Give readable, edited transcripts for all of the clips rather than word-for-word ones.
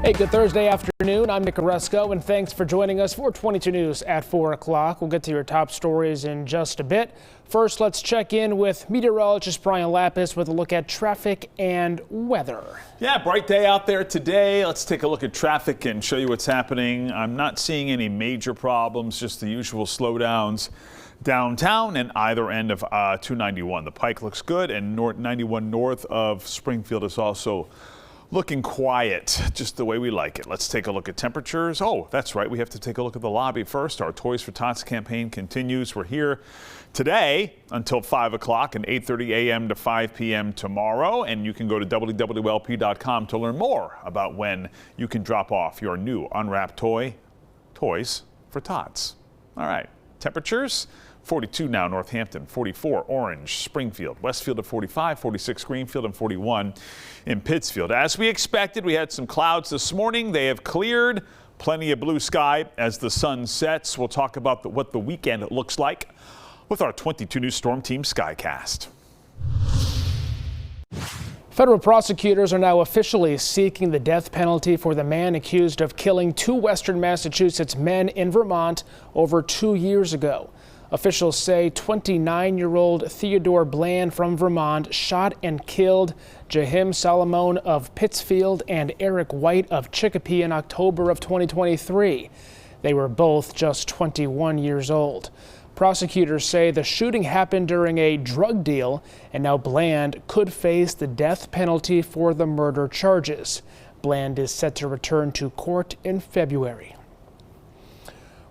Hey, good Thursday afternoon. I'm Nick Oresco, and thanks for joining us for 22 News at 4 o'clock. We'll get to your top stories in just a bit. First, let's check in with meteorologist Brian Lapis with a look at traffic and weather. Yeah, bright day out there today. Let's take a look at traffic and show you what's happening. I'm not seeing any major problems, just the usual slowdowns downtown and either end of 291. The Pike looks good, and 91 north of Springfield is also looking quiet, just the way we like it. Let's take a look at temperatures. Oh, that's right. We have to take a look at the lobby first. Our Toys for Tots campaign continues. We're here today until 5 o'clock and 8:30 a.m. to 5 p.m. tomorrow. And you can go to wwlp.com to learn more about when you can drop off your new unwrapped Toys for Tots. All right. Temperatures. 42 now, Northampton, 44 Orange, Springfield, Westfield at 45, 46 Greenfield, and 41 in Pittsfield. As we expected, we had some clouds this morning. They have cleared. Plenty of blue sky as the sun sets. We'll talk about what the weekend looks like with our 22 News Storm Team Skycast. Federal prosecutors are now officially seeking the death penalty for the man accused of killing two Western Massachusetts men in Vermont over 2 years ago. Officials say 29-year-old Theodore Bland from Vermont shot and killed Jahim Solomon of Pittsfield and Eric White of Chicopee in October of 2023. They were both just 21 years old. Prosecutors say the shooting happened during a drug deal, and now Bland could face the death penalty for the murder charges. Bland is set to return to court in February.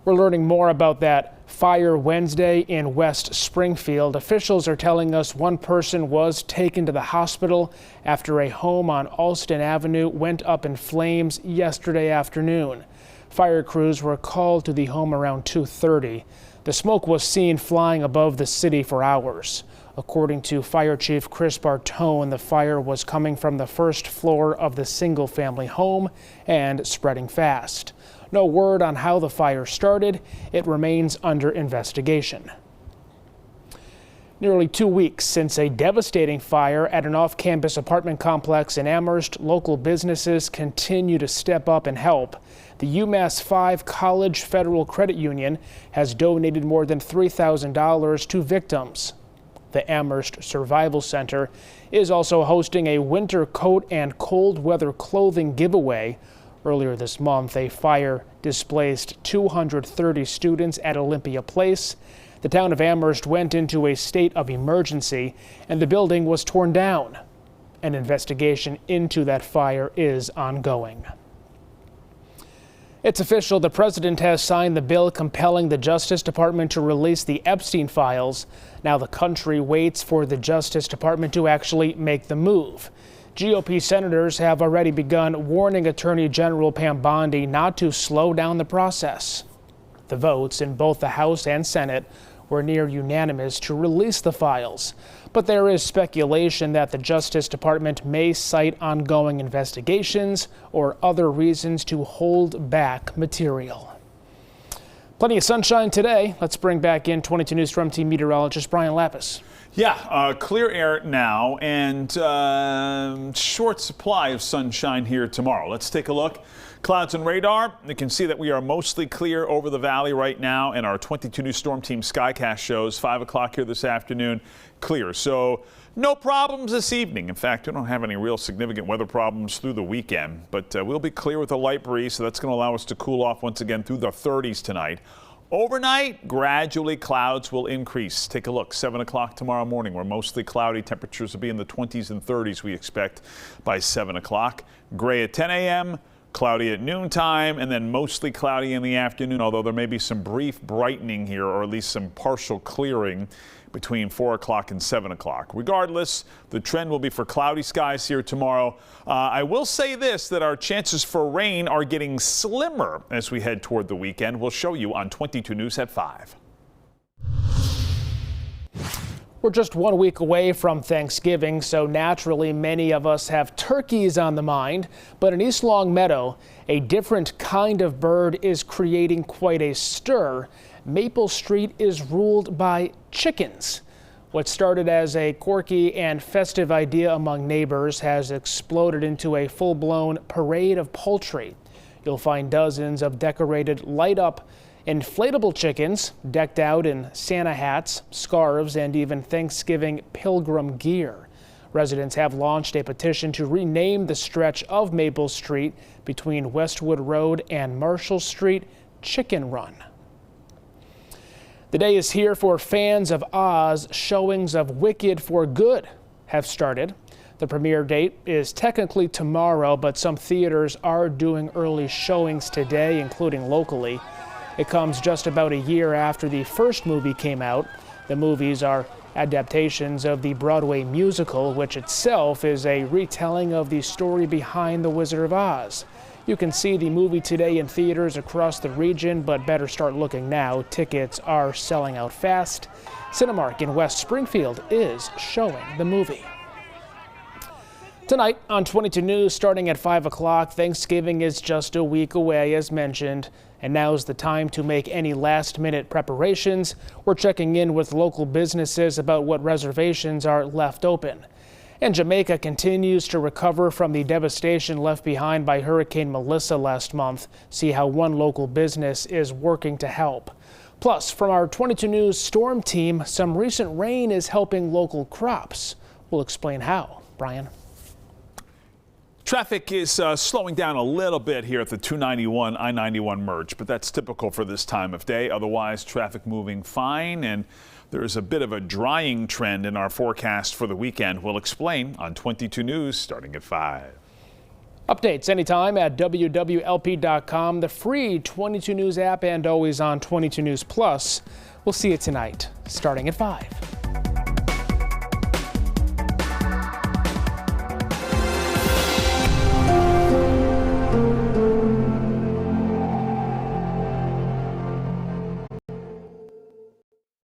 We're learning more about that fire Wednesday in West Springfield. Officials are telling us one person was taken to the hospital after a home on Alston Avenue went up in flames yesterday afternoon. Fire crews were called to the home around 2:30. The smoke was seen flying above the city for hours. According to Fire Chief Chris Bartone, the fire was coming from the first floor of the single-family home and spreading fast. No word on how the fire started. It remains under investigation. Nearly 2 weeks since a devastating fire at an off-campus apartment complex in Amherst, local businesses continue to step up and help. The UMass 5 College Federal Credit Union has donated more than $3,000 to victims. The Amherst Survival Center is also hosting a winter coat and cold weather clothing giveaway. Earlier this month, a fire displaced 230 students at Olympia Place. The town of Amherst went into a state of emergency, and the building was torn down. An investigation into that fire is ongoing. It's official. The president has signed the bill compelling the Justice Department to release the Epstein files. Now the country waits for the Justice Department to actually make the move. GOP senators have already begun warning Attorney General Pam Bondi not to slow down the process. The votes in both the House and Senate were near unanimous to release the files, but there is speculation that the Justice Department may cite ongoing investigations or other reasons to hold back material. Plenty of sunshine today. Let's bring back in 22 News Storm Team meteorologist Brian Lapis. Yeah, clear air now and short supply of sunshine here tomorrow. Let's take a look. Clouds and radar. You can see that we are mostly clear over the valley right now, and our 22 News Storm Team Skycast shows 5 o'clock here this afternoon clear. So no problems this evening. In fact, we don't have any real significant weather problems through the weekend, but we'll be clear with a light breeze, so that's going to allow us to cool off once again through the 30s tonight. Overnight, gradually clouds will increase. Take a look. 7 o'clock tomorrow morning. We're mostly cloudy. Temperatures will be in the 20s and 30s we expect by 7 o'clock. Gray at 10 a.m., cloudy at noontime, and then mostly cloudy in the afternoon, although there may be some brief brightening here, or at least some partial clearing between 4 o'clock and 7 o'clock. Regardless, the trend will be for cloudy skies here tomorrow. I will say this, that our chances for rain are getting slimmer as we head toward the weekend. We'll show you on 22 News at 5. We're just 1 week away from Thanksgiving, so naturally many of us have turkeys on the mind. But in East Longmeadow, a different kind of bird is creating quite a stir. Maple Street is ruled by chickens. What started as a quirky and festive idea among neighbors has exploded into a full-blown parade of poultry. You'll find dozens of decorated light-up inflatable chickens decked out in Santa hats, scarves, and even Thanksgiving pilgrim gear. Residents have launched a petition to rename the stretch of Maple Street between Westwood Road and Marshall Street Chicken Run. The day is here for fans of Oz. Showings of Wicked for Good have started. The premiere date is technically tomorrow, but some theaters are doing early showings today, including locally. It comes just about a year after the first movie came out. The movies are adaptations of the Broadway musical, which itself is a retelling of the story behind The Wizard of Oz. You can see the movie today in theaters across the region, but better start looking now. Tickets are selling out fast. Cinemark in West Springfield is showing the movie. Tonight on 22 News, starting at 5 o'clock, Thanksgiving is just a week away, as mentioned, and now's the time to make any last-minute preparations. We're checking in with local businesses about what reservations are left open. And Jamaica continues to recover from the devastation left behind by Hurricane Melissa last month. See how one local business is working to help. Plus, from our 22 News storm team, some recent rain is helping local crops. We'll explain how. Brian. Traffic is slowing down a little bit here at the 291 I-91 merge, but that's typical for this time of day. Otherwise, traffic moving fine, and there's a bit of a drying trend in our forecast for the weekend. We'll explain on 22 News starting at 5. Updates anytime at wwlp.com, the free 22 News app, and always on 22 News Plus. We'll see you tonight starting at 5.